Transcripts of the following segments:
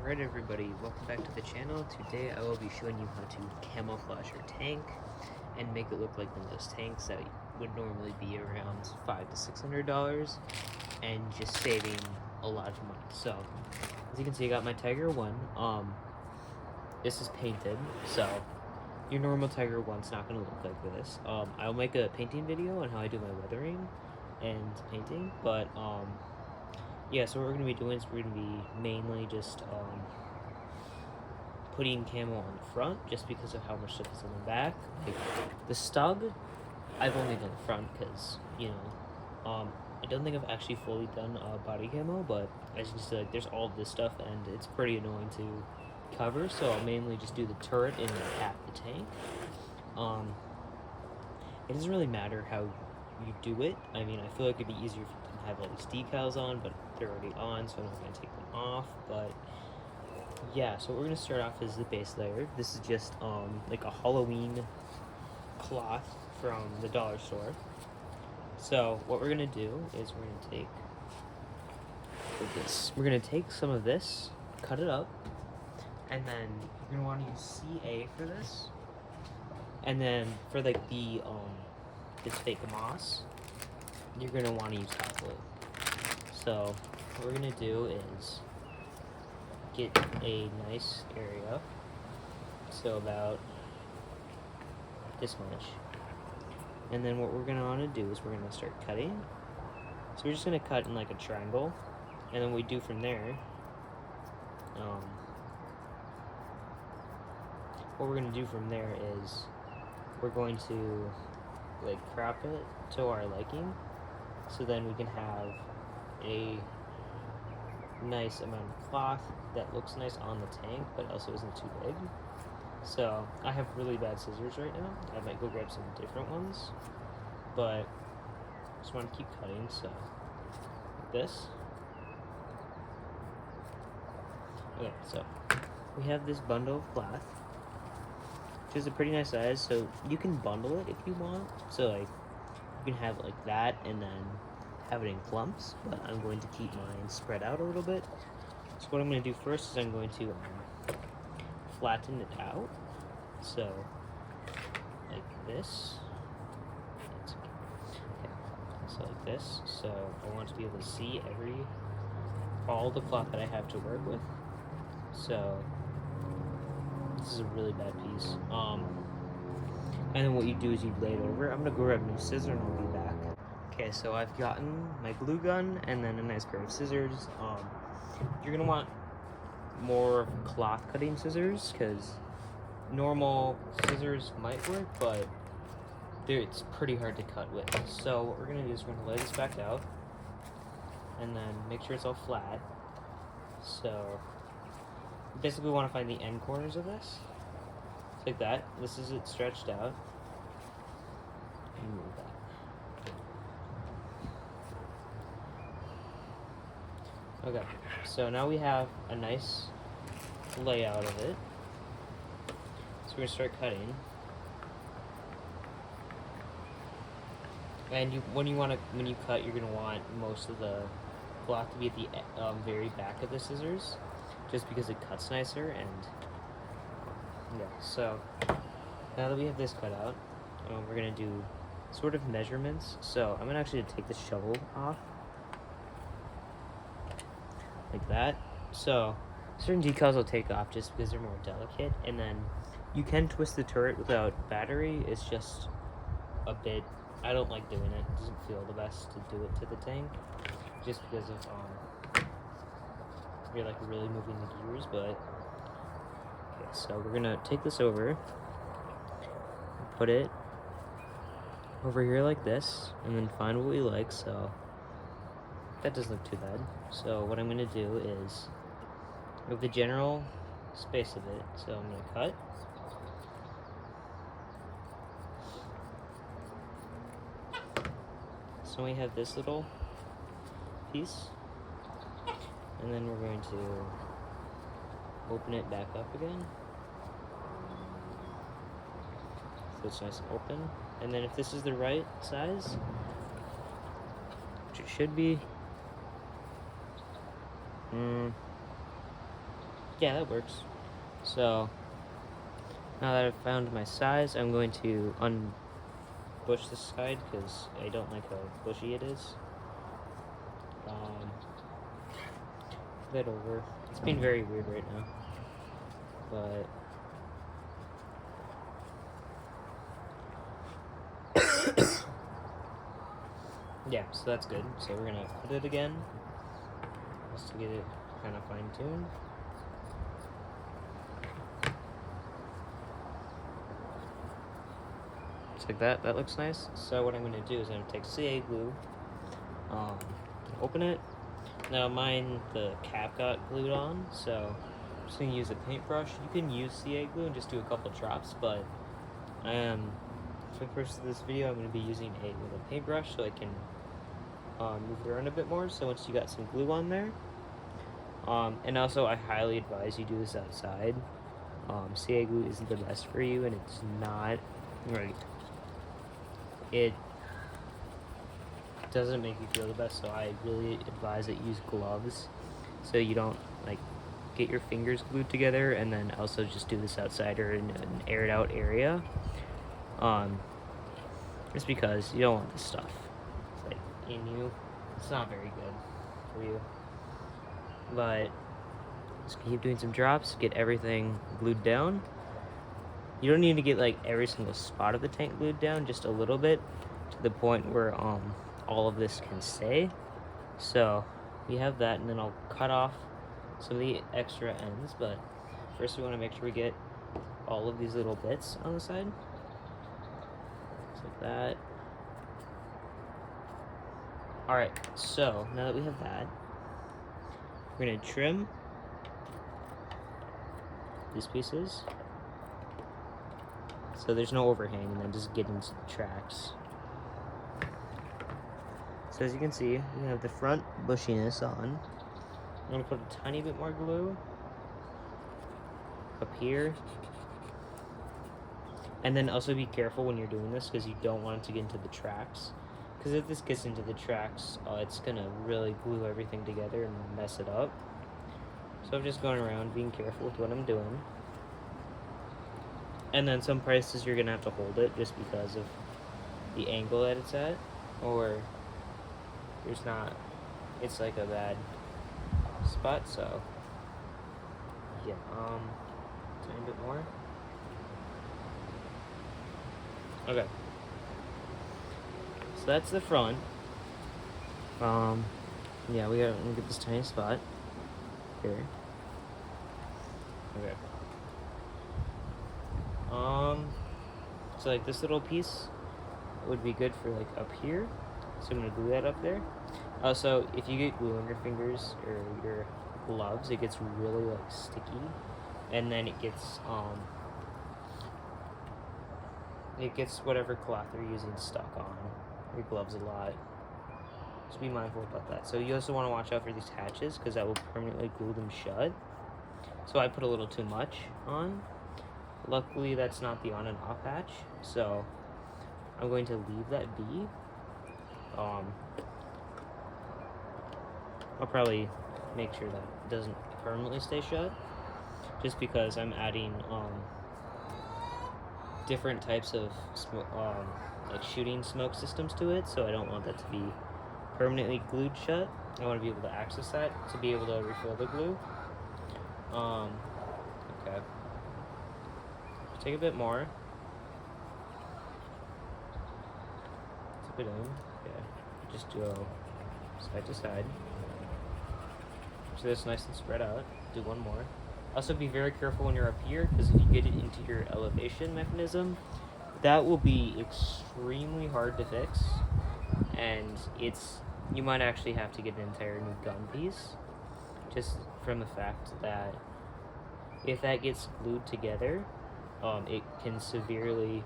Alright everybody, welcome back to the channel. Today I will be showing you how to camouflage your tank and make it look like one of those tanks that would normally be around $500 to $600 and just saving a lot of money. So, as you can see, I got my Tiger 1. This is painted, so your normal Tiger 1's not going to look like this. I'll make a painting video on how I do my weathering and painting, but yeah, so what we're going to be doing is we're going to be mainly just putting camo on the front, just because of how much stuff is in the back. Like, the stug, I've only done the front because, you know, I don't think I've actually fully done body camo, but as you can see, like, there's all of this stuff, and it's pretty annoying to cover, so I'll mainly just do the turret and half the tank. It doesn't really matter how you do it. I mean, I feel like it'd be easier if you didn't have all these decals on, but they're already on, so I'm not going to take them off. But yeah, so what we're going to start off is the base layer. This is just like a Halloween cloth from the dollar store. So what we're going to do is we're going to take this. We're going to take some of this, cut it up, and then you're going to want to use CA for this. And then for like the this fake moss, you're going to want to use hot glue. So what we're going to do is get a nice area, so about this much. And then what we're going to want to do is we're going to start cutting. So we're just going to cut in like a triangle, and then what we do from there, what we're going to do from there is we're going to like crop it to our liking, so then we can have a nice amount of cloth that looks nice on the tank but also isn't too big. So I have really bad scissors right now. I might go grab some different ones, but I just want to keep cutting. So like this. Okay, so we have this bundle of cloth, which is a pretty nice size, so you can bundle it if you want. So like, you can have it like that and then have it in clumps, but I'm going to keep mine spread out a little bit. So what I'm going to do first is I'm going to flatten it out. So like this. Okay. So like this. So I want to be able to see all the cloth that I have to work with. So this is a really bad piece. And then what you do is you lay it over. I'm gonna go grab a new scissor and I'll be back. Okay, so I've gotten my glue gun and then a nice pair of scissors. You're gonna want more cloth cutting scissors, because normal scissors might work, but it's pretty hard to cut with. So what we're gonna do is we're gonna lay this back out and then make sure it's all flat. So basically we want to find the end corners of this. Like that. This is it stretched out. And move that. Okay, so now we have a nice layout of it. So we're gonna start cutting. And when you cut, you're gonna want most of the cloth to be at the very back of the scissors, just because it cuts nicer. And yeah, so now that we have this cut out, we're gonna do sort of measurements. So I'm gonna actually take the shovel off, like that. So certain decals I'll take off just because they're more delicate, and then you can twist the turret without battery. It's just a bit, I don't like doing it. It doesn't feel the best to do it to the tank, just because of you're like really moving the gears. But okay, so we're gonna take this over, put it over here like this, and then find what we like. So that doesn't look too bad. So what I'm gonna do is with the general space of it, so I'm gonna cut. So we have this little piece, and then we're going to open it back up again, so it's nice and open. And then if this is the right size, which it should be, Yeah, that works. So now that I've found my size, I'm going to unbush this side because I don't like how bushy it is. That over. It's being very weird right now, but yeah, so that's good. So we're gonna put it again just to get it kind of fine-tuned. Just like that. That looks nice. So what I'm gonna do is I'm gonna take CA glue, open it. Now mine, the cap got glued on, so I'm just gonna use a paintbrush. You can use CA glue and just do a couple drops, but for the purpose of this video, I'm gonna be using a little paintbrush so I can move it around a bit more. So once you got some glue on there, and also I highly advise you do this outside. CA glue isn't the best for you, and it's not right. It doesn't make you feel the best, so I really advise that you use gloves so you don't like get your fingers glued together, and then also just do this outside or in an aired out area. Just because you don't want this stuff like in you. It's not very good for you. But just keep doing some drops, get everything glued down. You don't need to get like every single spot of the tank glued down, just a little bit to the point where all of this can stay. So we have that, and then I'll cut off some of the extra ends, but first we want to make sure we get all of these little bits on the side. Just like that. Alright, so now that we have that, we're going to trim these pieces so there's no overhang, and then just get into the tracks. So as you can see, we have the front bushiness on. I'm going to put a tiny bit more glue up here. And then also be careful when you're doing this because you don't want it to get into the tracks. Because if this gets into the tracks, it's going to really glue everything together and mess it up. So I'm just going around being careful with what I'm doing. And then some places you're going to have to hold it just because of the angle that it's at. Or there's not, it's like a bad spot, so yeah, tiny bit more. Okay, so that's the front. Yeah, we gotta get this tiny spot here. Okay. So like this little piece would be good for like up here. So I'm gonna glue that up there. Also, if you get glue on your fingers or your gloves, it gets really like sticky, and then it gets whatever cloth you're using stuck on your gloves a lot. Just be mindful about that. So you also want to watch out for these hatches because that will permanently glue them shut. So I put a little too much on. Luckily, that's not the on and off hatch, so I'm going to leave that be. I'll probably make sure that it doesn't permanently stay shut, just because I'm adding different types of smoke, like shooting smoke systems to it, so I don't want that to be permanently glued shut. I want to be able to access that to be able to refill the glue. Okay. Take a bit more. Tip it in. Okay. Just go side to side. So that's nice and spread out. Do one more. Also be very careful when you're up here, because if you get it into your elevation mechanism, that will be extremely hard to fix, and you might actually have to get an entire new gun piece, just from the fact that if that gets glued together, it can severely,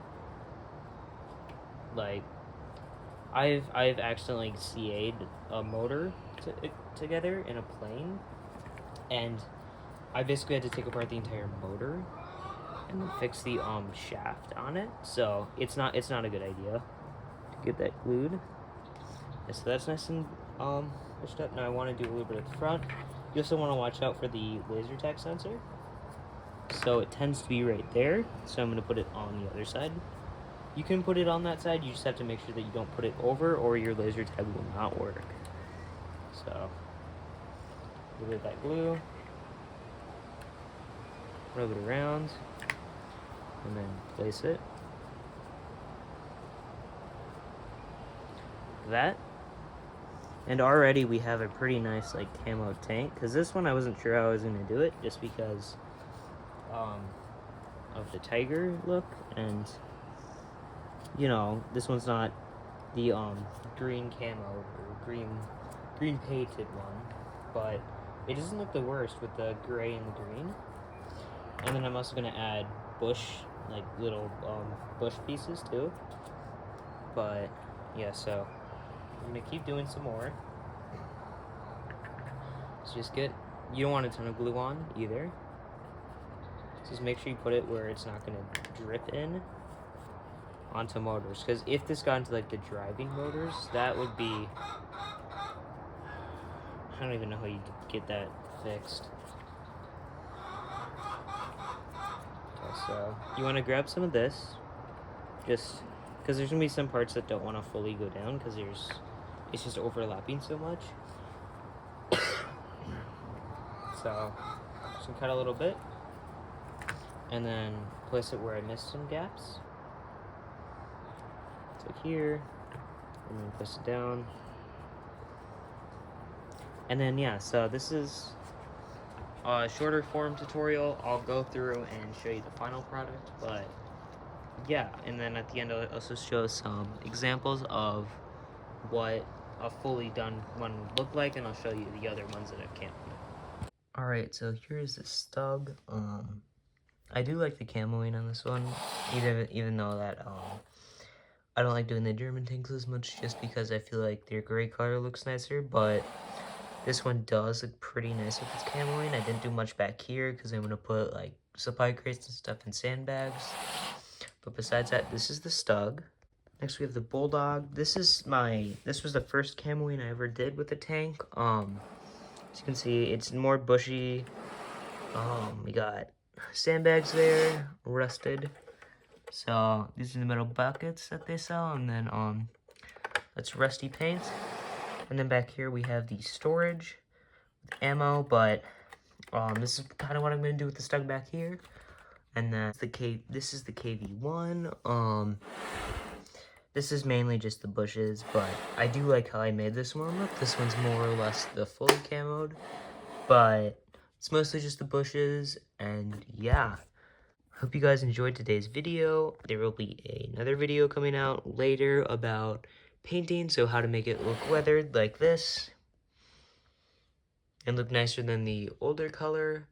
like, I've accidentally CA'd a motor together in a plane, and I basically had to take apart the entire motor and then fix the shaft on it. So it's not a good idea to get that glued. And so that's nice and pushed up. Now I want to do a little bit at the front. You also want to watch out for the laser tag sensor. So it tends to be right there. So I'm going to put it on the other side. You can put it on that side, you just have to make sure that you don't put it over or your laser tag will not work. So, a little bit of that glue, rub it around, and then place it. That. And already we have a pretty nice like camo tank, because this one I wasn't sure how I was going to do it, just because of the tiger look, and you know, this one's not the green camo or green painted one, but it doesn't look the worst with the gray and the green. And then I'm also gonna add bush, like little bush pieces too. But yeah, so I'm gonna keep doing some more. So you don't want a ton of glue on either. Just make sure you put it where it's not gonna drip in onto motors, because if this got into like the driving motors, that would be, I don't even know how you get that fixed. Okay, so you want to grab some of this, just because there's gonna be some parts that don't want to fully go down because it's just overlapping so much. So just gonna cut a little bit and then place it where I missed some gaps. So here, and then place it down. And then yeah, so this is a shorter form tutorial. I'll go through and show you the final product, but yeah, and then at the end I'll also show some examples of what a fully done one would look like, and I'll show you the other ones that I can't. Alright, so here's the stub. I do like the camoing on this one, even though that I don't like doing the German tanks as much, just because I feel like their gray color looks nicer, but this one does look pretty nice with its camoing. I didn't do much back here because I'm going to put like supply crates and stuff in sandbags. But besides that, this is the Stug. Next we have the Bulldog. This was the first camoing I ever did with the tank. As you can see, it's more bushy. We got sandbags there, rusted. So these are the metal buckets that they sell, and then that's rusty paint. And then back here we have the storage with ammo, but this is kind of what I'm gonna do with the Stug back here. And then this is the KV1. This is mainly just the bushes, but I do like how I made this one look. This one's more or less the fully camoed, but it's mostly just the bushes, and yeah. Hope you guys enjoyed today's video. There will be another video coming out later about painting, so how to make it look weathered like this and look nicer than the older color.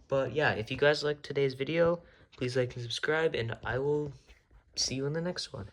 But yeah, if you guys liked today's video, please like and subscribe, and I will see you in the next one.